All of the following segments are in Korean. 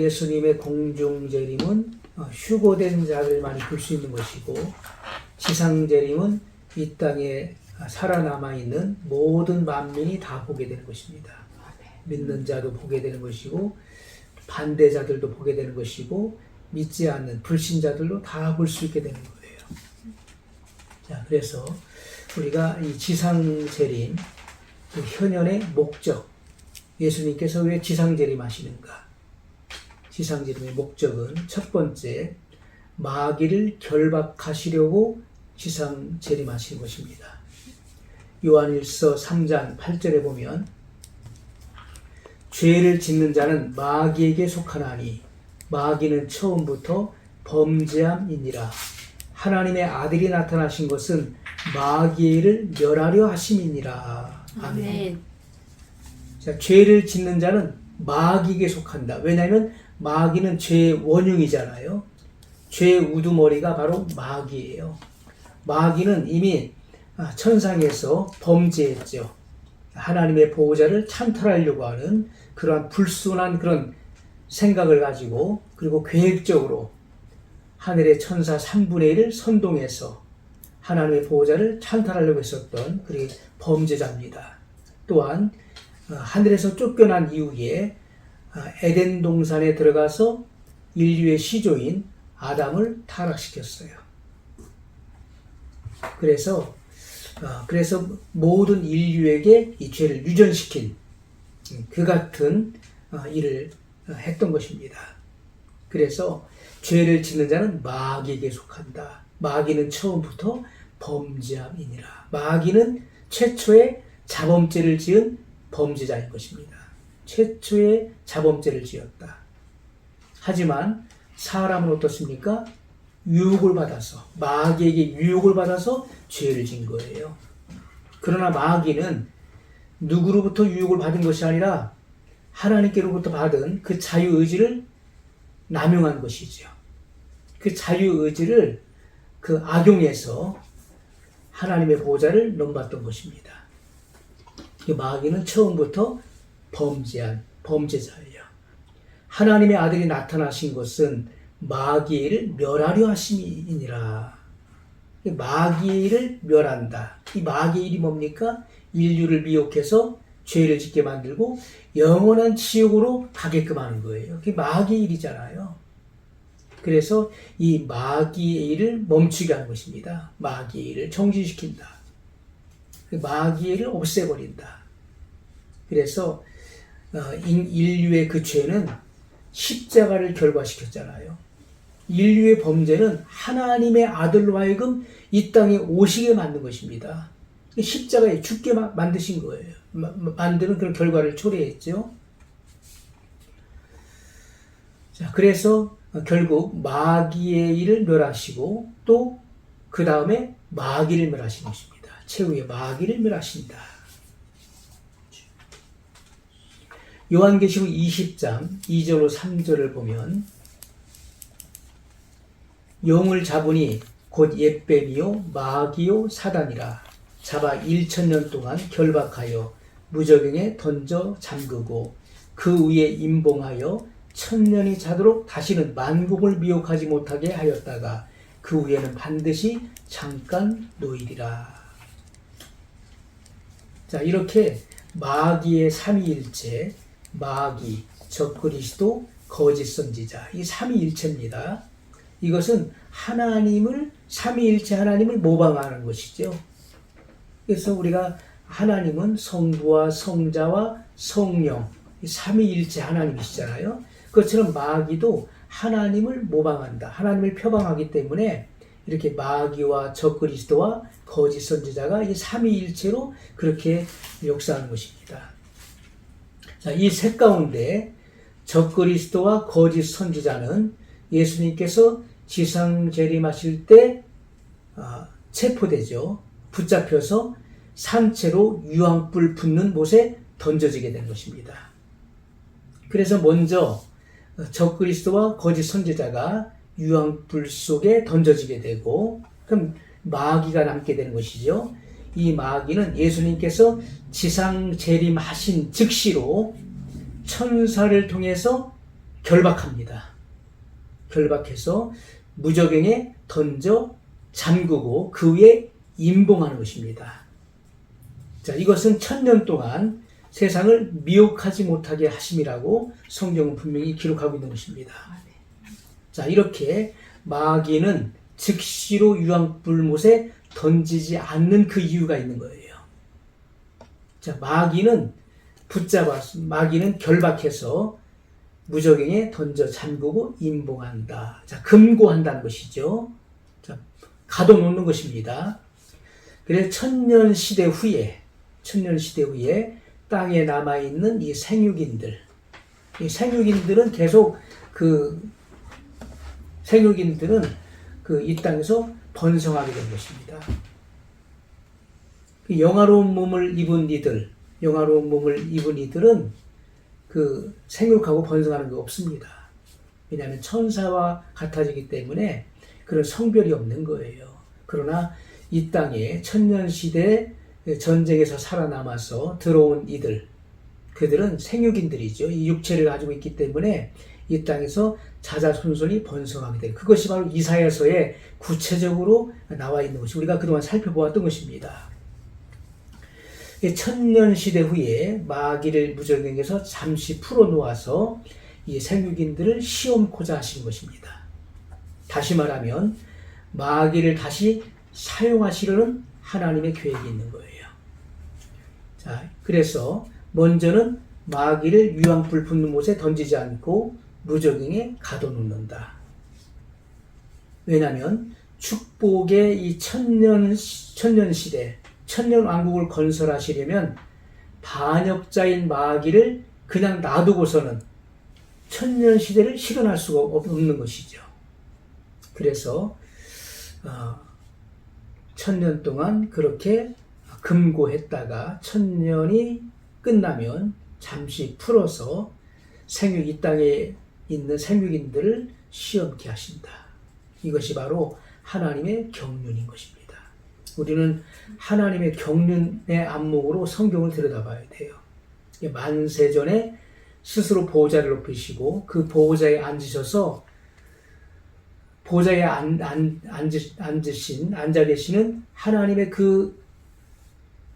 예수님의 공중재림은 휴거된 자들만이 볼 수 있는 것이고, 지상재림은 이 땅에 살아남아 있는 모든 만민이 다 보게 되는 것입니다. 믿는 자도 보게 되는 것이고, 반대자들도 보게 되는 것이고, 믿지 않는 불신자들도 다 볼 수 있게 되는 거예요. 자, 그래서 우리가 이 지상재림, 그 현현의 목적, 예수님께서 왜 지상재림 하시는가? 지상재림의 목적은 첫 번째, 마귀를 결박하시려고 지상재림하신 것입니다. 요한일서 3장 8절에 보면 죄를 짓는 자는 마귀에게 속하나니 마귀는 처음부터 범죄함이니라. 하나님의 아들이 나타나신 것은 마귀를 멸하려 하심이니라. 아멘. 자, 죄를 짓는 자는 마귀에게 속한다. 왜냐하면 마귀는 죄의 원흉이잖아요. 죄의 우두머리가 바로 마귀예요. 마귀는 이미 천상에서 범죄했죠. 하나님의 보호자를 찬탈하려고 하는 그러한 불순한 그런 생각을 가지고, 그리고 계획적으로 하늘의 천사 3분의 1을 선동해서 하나님의 보호자를 찬탈하려고 했었던 그런 범죄자입니다. 또한 하늘에서 쫓겨난 이후에 에덴 동산에 들어가서 인류의 시조인 아담을 타락시켰어요. 그래서 모든 인류에게 이 죄를 유전시킨 그 같은 일을 했던 것입니다. 그래서 죄를 짓는 자는 마귀에게 속한다. 마귀는 처음부터 범죄함이니라. 마귀는 최초의 자범죄를 지은 범죄자인 것입니다. 최초의 자범죄를 지었다. 하지만 사람은 어떻습니까? 유혹을 받아서, 마귀에게 유혹을 받아서 죄를 진 거예요. 그러나 마귀는 누구로부터 유혹을 받은 것이 아니라 하나님께로부터 받은 그 자유의지를 남용한 것이죠. 그 자유의지를 그 악용해서 하나님의 보호자를 넘봤던 것입니다. 마귀는 처음부터 범죄한 범죄자예요. 하나님의 아들이 나타나신 것은 마귀를 멸하려 하심이니라. 마귀를 멸한다. 이 마귀의 일이 뭡니까? 인류를 미혹해서 죄를 짓게 만들고 영원한 지옥으로 가게끔 하는 거예요. 그게 마귀의 일이잖아요. 그래서 이 마귀의 일을 멈추게 하는 것입니다. 마귀의 일을 정지시킨다. 마귀의 일을 없애버린다. 그래서 인류의 그 죄는 십자가를 결과시켰잖아요. 인류의 범죄는 하나님의 아들로 하여금 이 땅에 오시게 만든 것입니다. 십자가에 죽게 만드신 거예요. 만드는 그런 결과를 초래했죠. 자, 그래서 결국 마귀의 일을 멸하시고 또 그 다음에 마귀를 멸하신 것입니다. 최후의 마귀를 멸하신다. 요한계시록 20장 2절로 3절을 보면 영을 잡으니 곧 옛뱀이요 마귀요 사단이라 잡아 1000년 동안 결박하여 무저갱에 던져 잠그고 그 위에 임봉하여 1000년이 자도록 다시는 만국을 미혹하지 못하게 하였다가 그 후에는 반드시 잠깐 놓이리라. 자, 이렇게 마귀의 삼위일체, 마귀, 적그리스도, 거짓 선지자, 이 삼위일체입니다. 이것은 하나님을, 삼위일체 하나님을 모방하는 것이죠. 그래서 우리가 하나님은 성부와 성자와 성령, 삼위일체 하나님이시잖아요. 그것처럼 마귀도 하나님을 모방한다. 하나님을 표방하기 때문에 이렇게 마귀와 적그리스도와 거짓 선지자가 이 삼위일체로 그렇게 역사하는 것입니다. 자, 이 셋 가운데 적그리스도와 거짓 선지자는 예수님께서 지상 재림하실 때 체포되죠. 붙잡혀서 산채로 유황불 붙는 못에 던져지게 된 것입니다. 그래서 먼저 적그리스도와 거짓 선지자가 유황불 속에 던져지게 되고, 그럼 마귀가 남게 되는 것이죠. 이 마귀는 예수님께서 지상 재림하신 즉시로 천사를 통해서 결박합니다. 결박해서 무저갱에 던져 잠그고 그 위에 임봉하는 것입니다. 자, 이것은 1000년 동안 세상을 미혹하지 못하게 하심이라고 성경은 분명히 기록하고 있는 것입니다. 자, 이렇게 마귀는 즉시로 유황불못에 던지지 않는 그 이유가 있는 거예요. 자, 마귀는 결박해서 무저갱에 던져 잠그고 임봉한다. 자, 금고한다는 것이죠. 자, 가둬놓는 것입니다. 그래서 천년 시대 후에 땅에 남아있는 이 생육인들은 계속 이 땅에서 번성하게 된 것입니다. 영화로운 몸을 입은 이들은 그 생육하고 번성하는 게 없습니다. 왜냐하면 천사와 같아지기 때문에 그런 성별이 없는 거예요. 그러나 이 땅에 천년시대 전쟁에서 살아남아서 들어온 그들은 생육인들이죠. 이 육체를 가지고 있기 때문에 이 땅에서 자자손손이 번성하게 되는, 그것이 바로 이사야서에 구체적으로 나와 있는 것이 우리가 그동안 살펴보았던 것입니다. 천년시대 후에 마귀를 무저갱에서 잠시 풀어놓아서 이 생육인들을 시험코자 하신 것입니다. 다시 말하면 마귀를 다시 사용하시려는 하나님의 계획이 있는 거예요. 자, 그래서 먼저는 마귀를 유황불 붙는 못에 던지지 않고 무저갱에 가둬놓는다. 왜냐하면 축복의 이 천년시대, 천년왕국을 건설하시려면 반역자인 마귀를 그냥 놔두고서는 천년시대를 실현할 수가 없는 것이죠. 그래서 1000년 동안 그렇게 금고했다가 1000년이 끝나면 잠시 풀어서 이 땅에 있는 생육인들을 시험케 하신다. 이것이 바로 하나님의 경륜인 것입니다. 우리는 하나님의 경륜의 안목으로 성경을 들여다봐야 돼요. 만세전에 스스로 보호자를 높이시고 그 보호자에 앉으셔서 보호자에 앉아 계시는 하나님의 그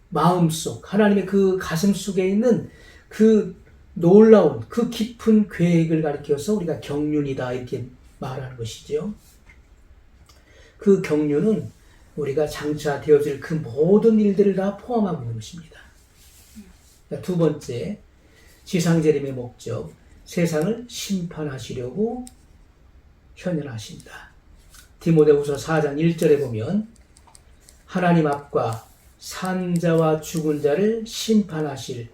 마음속, 하나님의 그 가슴 속에 있는 그 놀라운, 그 깊은 계획을 가리켜서 우리가 경륜이다 이렇게 말하는 것이죠. 그 경륜은 우리가 장차 되어질 그 모든 일들을 다 포함하고 있는 것입니다. 두 번째, 지상재림의 목적, 세상을 심판하시려고 현현하신다. 디모데후서 4장 1절에 보면 하나님 앞과 산자와 죽은 자를 심판하실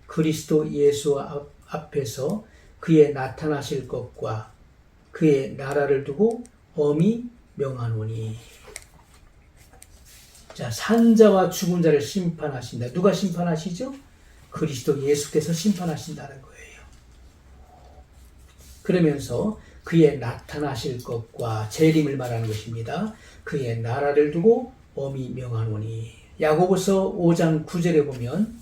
그리스도 예수 앞에서 그의 나타나실 것과 그의 나라를 두고 엄히 명하노니. 자, 산자와 죽은 자를 심판하신다. 누가 심판하시죠? 그리스도 예수께서 심판하신다는 거예요. 그러면서 그의 나타나실 것과 재림을 말하는 것입니다. 그의 나라를 두고 엄히 명하노니. 야고보서 5장 9절에 보면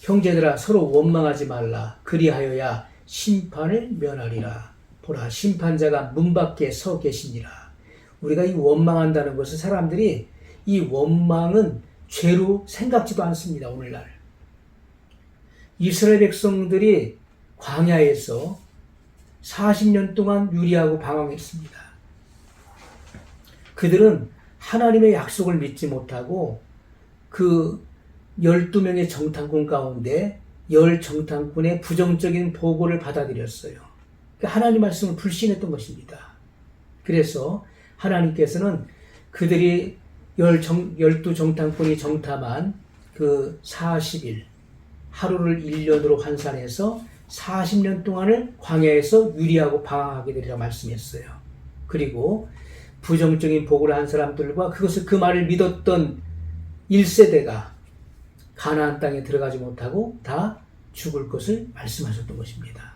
형제들아 서로 원망하지 말라. 그리하여야 심판을 면하리라. 보라, 심판자가 문 밖에 서 계시니라. 우리가 이 원망한다는 것은 사람들이 이 원망은 죄로 생각지도 않습니다. 오늘날 이스라엘 백성들이 광야에서 40년 동안 유리하고 방황했습니다. 그들은 하나님의 약속을 믿지 못하고 그 12명의 정탐꾼 가운데 10정탐꾼의 부정적인 보고를 받아들였어요. 하나님 말씀을 불신했던 것입니다. 그래서 하나님께서는 그들이 12정탐꾼이 정탐한 그 40일, 하루를 1년으로 환산해서 40년 동안을 광야에서 유리하고 방황하게 되리라 말씀했어요. 그리고 부정적인 보고를 한 사람들과 그 말을 믿었던 1세대가 가나안 땅에 들어가지 못하고 다 죽을 것을 말씀하셨던 것입니다.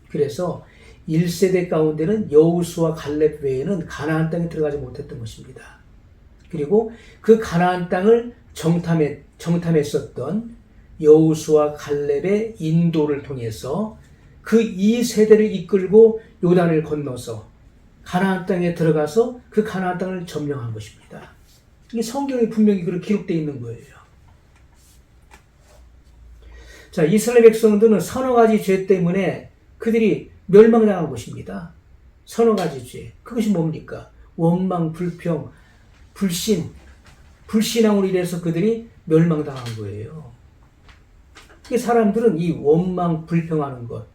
그래서 1세대 가운데는 여호수아 갈렙 외에는 가나안 땅에 들어가지 못했던 것입니다. 그리고 그 가나안 땅을 정탐했었던 여호수아 갈렙의 인도를 통해서 그 이 세대를 이끌고 요단을 건너서 가나안 땅에 들어가서 그 가나안 땅을 점령한 것입니다. 이게 성경에 분명히 그렇게 기록되어 있는 거예요. 자, 이스라엘 백성들은 서너 가지 죄 때문에 그들이 멸망당한 것입니다. 서너 가지 죄. 그것이 뭡니까? 원망, 불평, 불신앙으로 인해서 그들이 멸망당한 거예요. 사람들은 이 원망, 불평하는 것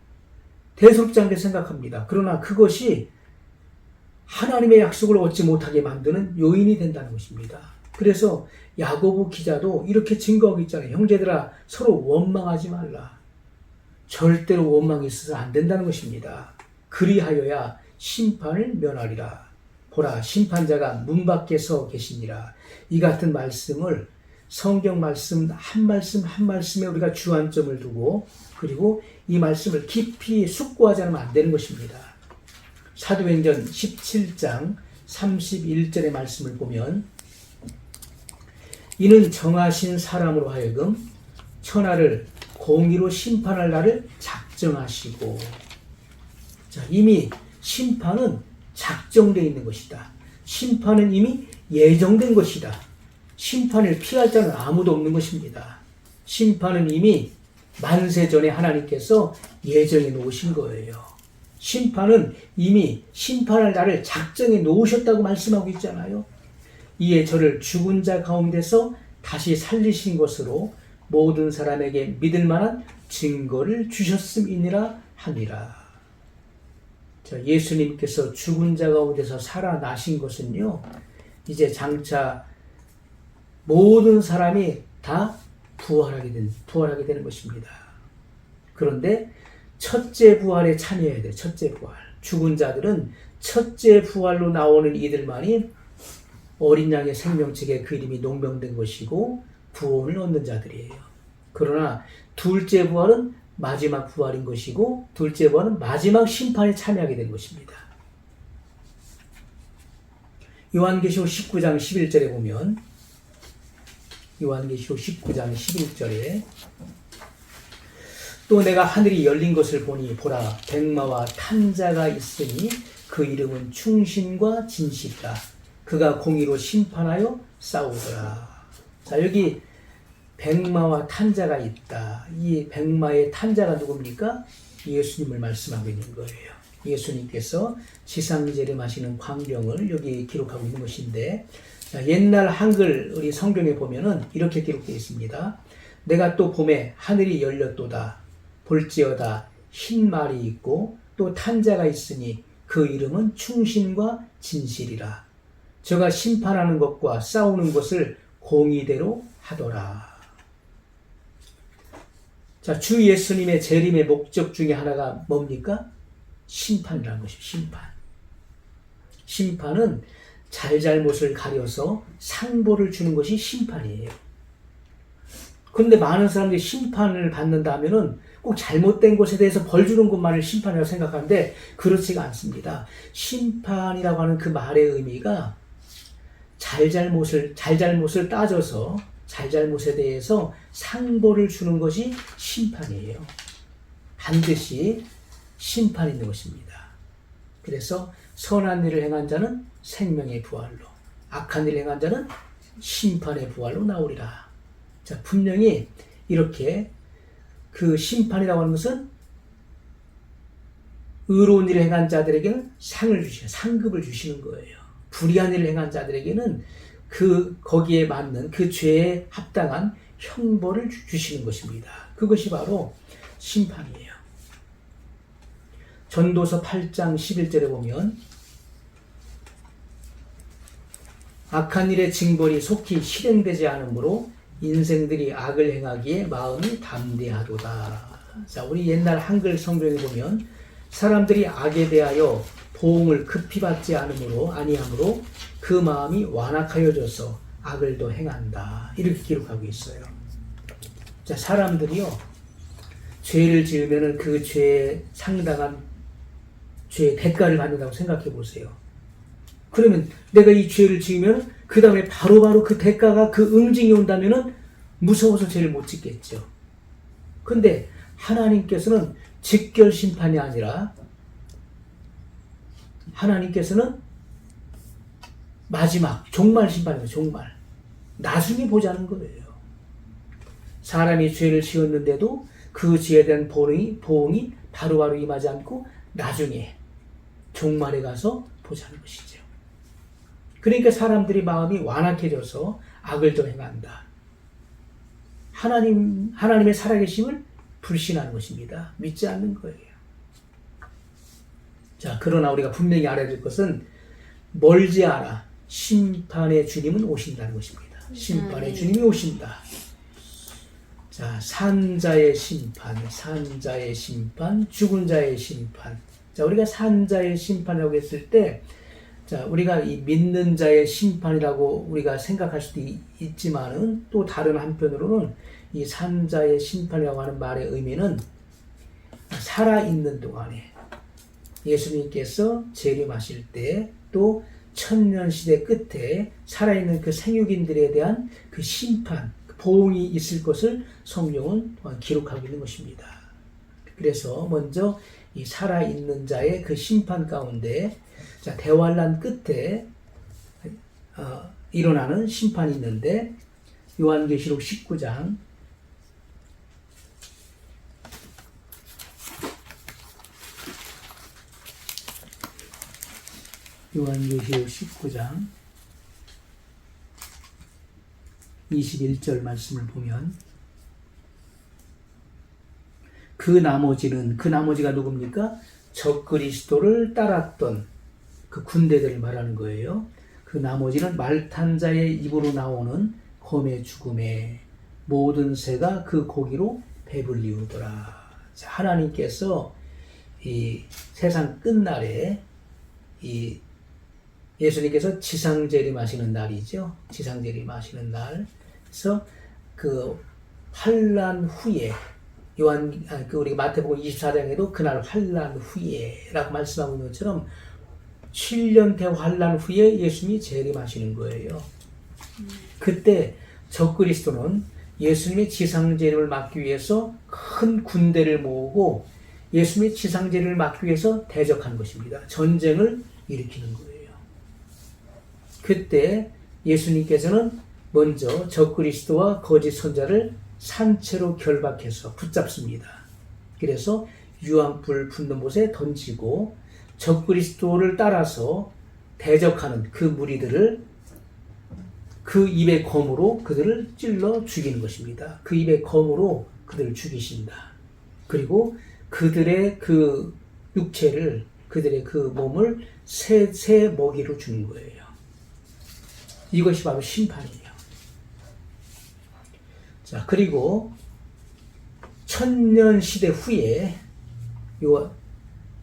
대수롭지 않게 생각합니다. 그러나 그것이 하나님의 약속을 얻지 못하게 만드는 요인이 된다는 것입니다. 그래서 야고보 기자도 이렇게 증거하고 있잖아요. 형제들아, 서로 원망하지 말라. 절대로 원망이 있어서 안 된다는 것입니다. 그리하여야 심판을 면하리라. 보라, 심판자가 문 밖에 서 계시니라. 이 같은 말씀을 성경 말씀 한 말씀에 우리가 주안점을 두고 그리고 이 말씀을 깊이 숙고하지 않으면 안 되는 것입니다. 사도행전 17장 31절의 말씀을 보면 이는 정하신 사람으로 하여금 천하를 공의로 심판할 날을 작정하시고, 자, 이미 심판은 작정되어 있는 것이다. 심판은 이미 예정된 것이다. 심판을 피할 자는 아무도 없는 것입니다. 심판은 이미 만세 전에 하나님께서 예정해 놓으신 거예요. 심판은 이미 심판할 날을 작정해 놓으셨다고 말씀하고 있잖아요. 이에 저를 죽은 자 가운데서 다시 살리신 것으로 모든 사람에게 믿을 만한 증거를 주셨음이니라 하니라. 자, 예수님께서 죽은 자 가운데서 살아나신 것은요, 이제 장차 모든 사람이 다 부활하게 되는 것입니다. 그런데 첫째 부활에 참여해야 돼요. 첫째 부활. 죽은 자들은 첫째 부활로 나오는 이들만이 어린 양의 생명책에 그 이름이 농명된 것이고 구원을 얻는 자들이에요. 그러나 둘째 부활은 마지막 부활인 것이고 둘째 부활은 마지막 심판에 참여하게 된 것입니다. 요한계시록 19장 11절에 보면 요한계시록 19장 11절에 또 내가 하늘이 열린 것을 보니 보라 백마와 탄자가 있으니 그 이름은 충신과 진실이라. 그가 공의로 심판하여 싸우더라. 자, 여기 백마와 탄자가 있다. 이 백마의 탄자가 누굽니까? 예수님을 말씀하고 있는 거예요. 예수님께서 지상재림하시는 광경을 여기 기록하고 있는 것인데, 자, 옛날 한글 우리 성경에 보면은 이렇게 기록되어 있습니다. 내가 또 봄에 하늘이 열렸도다. 볼지어다 흰 말이 있고 또 탄자가 있으니 그 이름은 충신과 진실이라. 저가 심판하는 것과 싸우는 것을 공의대로 하더라. 자, 주 예수님의 재림의 목적 중에 하나가 뭡니까? 심판이라는 것입니다. 심판. 심판은 잘잘못을 가려서 상보를 주는 것이 심판이에요. 그런데 많은 사람들이 심판을 받는다면은 꼭 잘못된 것에 대해서 벌 주는 것만을 심판이라고 생각하는데 그렇지가 않습니다. 심판이라고 하는 그 말의 의미가 잘잘못을 따져서 잘잘못에 대해서 상보를 주는 것이 심판이에요. 반드시 심판이 있는 것입니다. 그래서 선한 일을 행한 자는 생명의 부활로, 악한 일을 행한 자는 심판의 부활로 나오리라. 자, 분명히 이렇게 그 심판이라고 하는 것은 의로운 일을 행한 자들에게는 상급을 주시는 거예요. 불의한 일을 행한 자들에게는 거기에 맞는 그 죄에 합당한 형벌을 주시는 것입니다. 그것이 바로 심판이에요. 전도서 8장 11절에 보면 악한 일의 징벌이 속히 실행되지 않으므로 인생들이 악을 행하기에 마음이 담대하도다. 자, 우리 옛날 한글 성경에 보면 사람들이 악에 대하여 보응을 급히 받지 아니하므로 그 마음이 완악하여져서 악을 더 행한다. 이렇게 기록하고 있어요. 자, 사람들이요, 죄를 지으면은 그 죄에 상당한 죄의 대가를 받는다고 생각해 보세요. 그러면 내가 이 죄를 지으면 그 다음에 바로바로 그 대가가 그 응징이 온다면은 무서워서 죄를 못 짓겠죠. 근데 하나님께서는 직결 심판이 아니라 하나님께서는 마지막 종말 심판이에요. 종말. 나중에 보자는 거예요. 사람이 죄를 지었는데도 그 죄에 대한 보응이 바로바로 임하지 않고 나중에 종말에 가서 보자는 것이죠. 그러니까 사람들이 마음이 완악해져서 악을 더 행한다. 하나님의 살아계심을 불신하는 것입니다. 믿지 않는 거예요. 자, 그러나 우리가 분명히 알아야 될 것은 멀지 않아 심판의 주님은 오신다는 것입니다. 심판의 주님이 오신다. 자, 산자의 심판, 산자의 심판, 죽은 자의 심판. 자, 우리가 산자의 심판이라고 했을 때, 자, 우리가 이 믿는 자의 심판이라고 우리가 생각할 수도 있지만은 또 다른 한편으로는 이 산자의 심판이라고 하는 말의 의미는 살아있는 동안에 예수님께서 재림하실 때 또 천년시대 끝에 살아있는 그 생육인들에 대한 그 심판, 그 보응이 있을 것을 성경은 기록하고 있는 것입니다. 그래서 먼저 이 살아있는 자의 그 심판 가운데 자, 대환란 끝에 일어나는 심판이 있는데 요한계시록 19장 요한계시록 19장 21절 말씀을 보면 그 나머지가 누굽니까? 적그리스도를 따랐던 그 군대들을 말하는 거예요. 그 나머지는 말탄 자의 입으로 나오는 검의 죽음에 모든 새가 그 고기로 배불리우더라. 하나님께서 이 세상 끝날에 이 예수님께서 지상재림하시는 날이죠. 지상재림하시는 날. 그래서 그 환란 후에 우리 마태복음 24장에도 그날 환란 후에라고 말씀하고 있는 것처럼 7년 대환란 후에 예수님이 재림하시는 거예요. 그때 적그리스도는 예수님의 지상재림을 막기 위해서 큰 군대를 모으고 예수님의 지상재림을 막기 위해서 대적하는 것입니다. 전쟁을 일으키는 거예요. 그때 예수님께서는 먼저 적그리스도와 거짓 선자를 산채로 결박해서 붙잡습니다. 그래서 유황불 붙는 곳에 던지고 적그리스도를 따라서 대적하는 그 무리들을 그 입의 검으로 그들을 찔러 죽이는 것입니다. 그 입의 검으로 그들을 죽이신다. 그리고 그들의 그 육체를, 그들의 그 몸을 새 먹이로 주는 거예요. 이것이 바로 심판이에요. 자, 그리고 천년시대 후에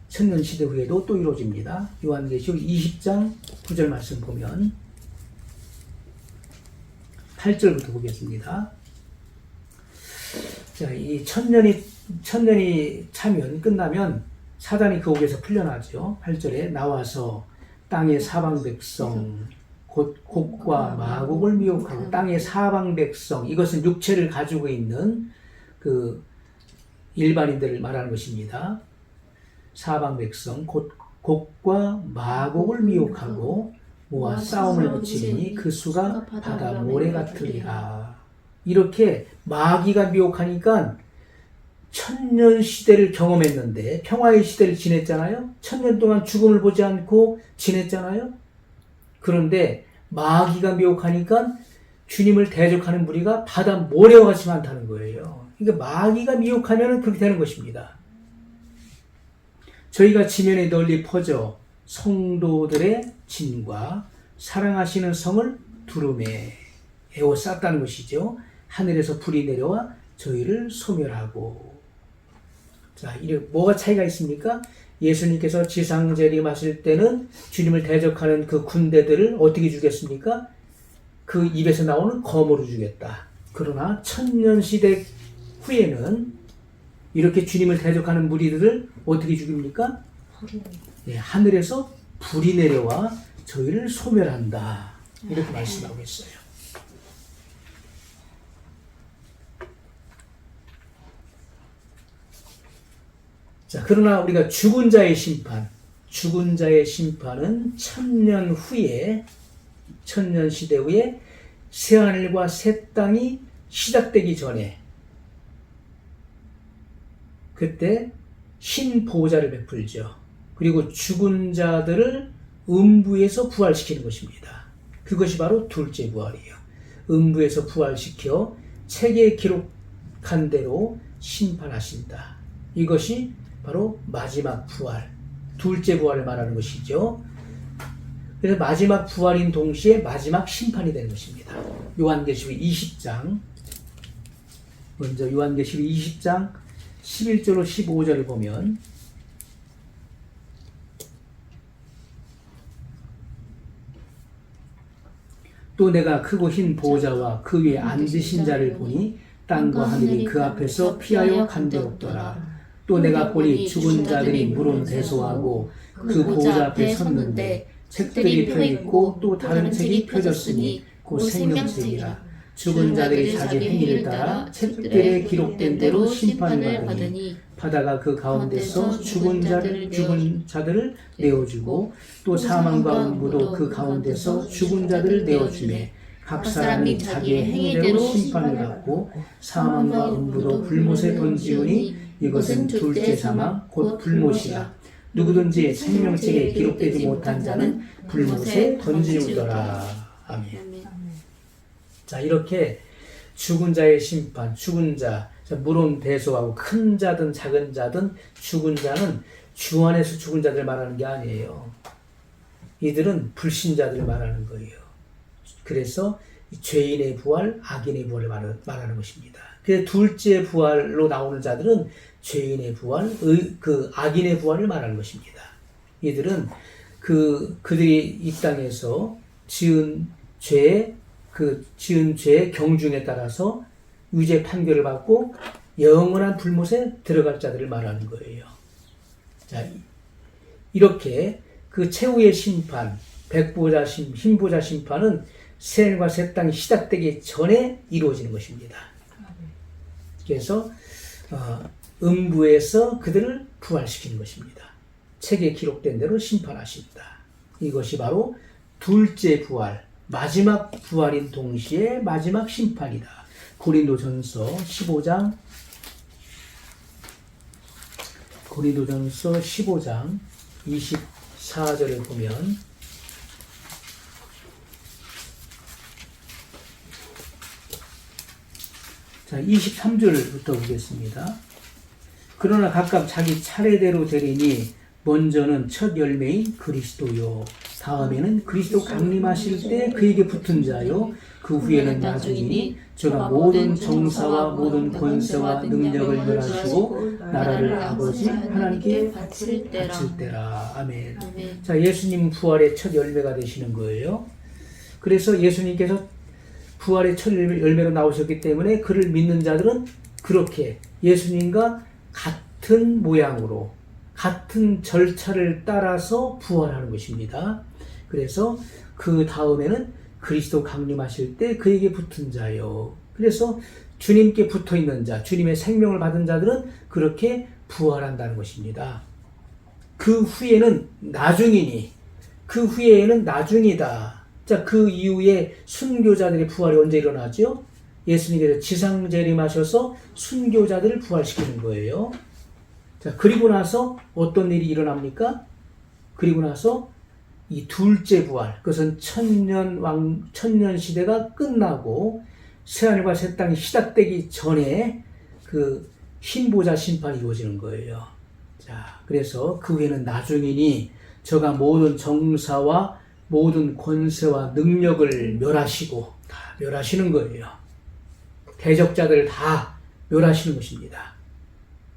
천년시대 후에도 또 이루어집니다. 요한계시록 20장 9절 말씀 보면 8절부터 보겠습니다. 자, 이 천년이 차면 끝나면 사단이 그 옥에서 풀려나죠. 8절에 나와서 땅의 사방 백성 곧 곡과 마곡을 미혹하고 땅의 사방 백성, 이것은 육체를 가지고 있는 그 일반인들을 말하는 것입니다. 사방 백성 곧 곡과 마곡을 미혹하고 모아 싸움을 붙이니 그 수가 바다 모래 같으리라. 이렇게 마귀가 미혹하니까 천년 시대를 경험했는데 평화의 시대를 지냈잖아요. 천년 동안 죽음을 보지 않고 지냈잖아요. 그런데 마귀가 미혹하니까 주님을 대적하는 무리가 바다 모래와 같이 많다는 거예요. 그러니까 마귀가 미혹하면 그렇게 되는 것입니다. 저희가 지면에 널리 퍼져 성도들의 진과 사랑하시는 성을 두루매 에워쌌다는 것이죠. 하늘에서 불이 내려와 저희를 소멸하고. 자, 이게 뭐가 차이가 있습니까? 예수님께서 지상재림하실 때는 주님을 대적하는 그 군대들을 어떻게 죽였습니까? 그 입에서 나오는 검으로 죽였다. 그러나 천년시대 후에는 이렇게 주님을 대적하는 무리들을 어떻게 죽입니까? 네, 하늘에서 불이 내려와 저희를 소멸한다. 이렇게 말씀하고 있어요. 자, 그러나 우리가 죽은 자의 심판은 천년 후에, 천년 시대 후에 새하늘과 새 땅이 시작되기 전에 그때 흰 보호자를 베풀죠. 그리고 죽은 자들을 음부에서 부활시키는 것입니다. 그것이 바로 둘째 부활이에요. 음부에서 부활시켜 책에 기록한 대로 심판하신다. 이것이 바로 마지막 부활, 둘째 부활을 말하는 것이죠. 그래서 마지막 부활인 동시에 마지막 심판이 되는 것입니다. 요한계시록 20장, 먼저 요한계시록 20장 11절로 15절을 보면 또 내가 크고 흰 보호자와 그 위에 앉으신 자를 보니 땅과 하늘이 그 앞에서 피하여 간되었더라. 또 내가 보니 죽은 자들이 물은 대소하고 그 보호자 앞에 섰는데 책들이 펴있고 또 다른 책이 펴졌으니 곧 생명책이라. 죽은 자들이 자기 행위를 따라 책들에 기록된 대로 심판을 받으니 바다가 그 가운데서 죽은 자들을 내어주고 또 사망과 음부도 그 가운데서 죽은 자들을 내어주매 각 사람이 자기의 행위대로 심판을 받고 사망과 음부도 불못에 던지우니 이것은 둘째 사망 곧 불못이라. 누구든지 생명책에 기록되지 못한 자는 불못에 던지우더라. 아멘. 자, 이렇게 죽은 자의 심판, 죽은 자, 물은 대소하고 큰 자든 작은 자든 죽은 자는 주 안에서 죽은 자들 말하는 게 아니에요. 이들은 불신자들을 말하는 거예요. 그래서 죄인의 부활, 악인의 부활을 말하는 것입니다. 그래서 둘째 부활로 나오는 자들은 죄인의 부활, 악인의 부활을 말하는 것입니다. 이들은 그들이 이 땅에서 지은 죄의 경중에 따라서 유죄 판결을 받고 영원한 불못에 들어갈 자들을 말하는 거예요. 자, 이렇게 그 최후의 심판, 흰보자 심판은 새하늘과 새 땅이 시작되기 전에 이루어지는 것입니다. 그래서 음부에서 그들을 부활시키는 것입니다. 책에 기록된 대로 심판하신다. 이것이 바로 둘째 부활, 마지막 부활인 동시에 마지막 심판이다. 고린도전서 15장 24절을 보면 자, 23절부터 보겠습니다. 그러나 각각 자기 차례대로 되리니 먼저는 첫 열매인 그리스도요, 다음에는 그리스도 강림하실 때 그에게 붙은 자요, 그 후에는 나중이니 저가 모든 정사와 모든 권세와 능력을 멸하시고 나라를 아버지 하나님께 바칠 때라. 아멘. 자, 예수님 부활의 첫 열매가 되시는 거예요. 그래서 예수님께서 부활의 첫 열매로 나오셨기 때문에 그를 믿는 자들은 그렇게 예수님과 같은 모양으로 같은 절차를 따라서 부활하는 것입니다. 그래서 그 다음에는 그리스도 강림하실 때 그에게 붙은 자요. 그래서 주님께 붙어 있는 자, 주님의 생명을 받은 자들은 그렇게 부활한다는 것입니다. 그 후에는 나중이니, 그 후에는 나중이다. 자, 그 이후에 순교자들의 부활이 언제 일어나죠? 예수님께서 지상 재림하셔서 순교자들을 부활시키는 거예요. 자, 그리고 나서 어떤 일이 일어납니까? 그리고 나서 이 둘째 부활, 그것은 천년 시대가 끝나고 새하늘과 새 땅이 시작되기 전에 그 흰보자 심판이 이루어지는 거예요. 자, 그래서 그 후에는 나중이니 저가 모든 정사와 모든 권세와 능력을 멸하시고 다 멸하시는 거예요. 대적자들을 다 멸하시는 것입니다.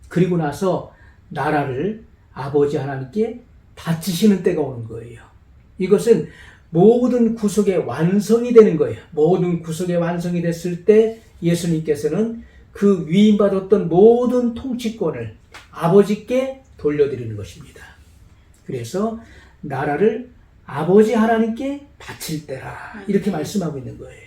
그리고 나서 나라를 아버지 하나님께 바치시는 때가 오는 거예요. 이것은 모든 구속의 완성이 되는 거예요. 모든 구속의 완성이 됐을 때 예수님께서는 그 위임받았던 모든 통치권을 아버지께 돌려드리는 것입니다. 그래서 나라를 아버지 하나님께 바칠 때라, 이렇게 말씀하고 있는 거예요.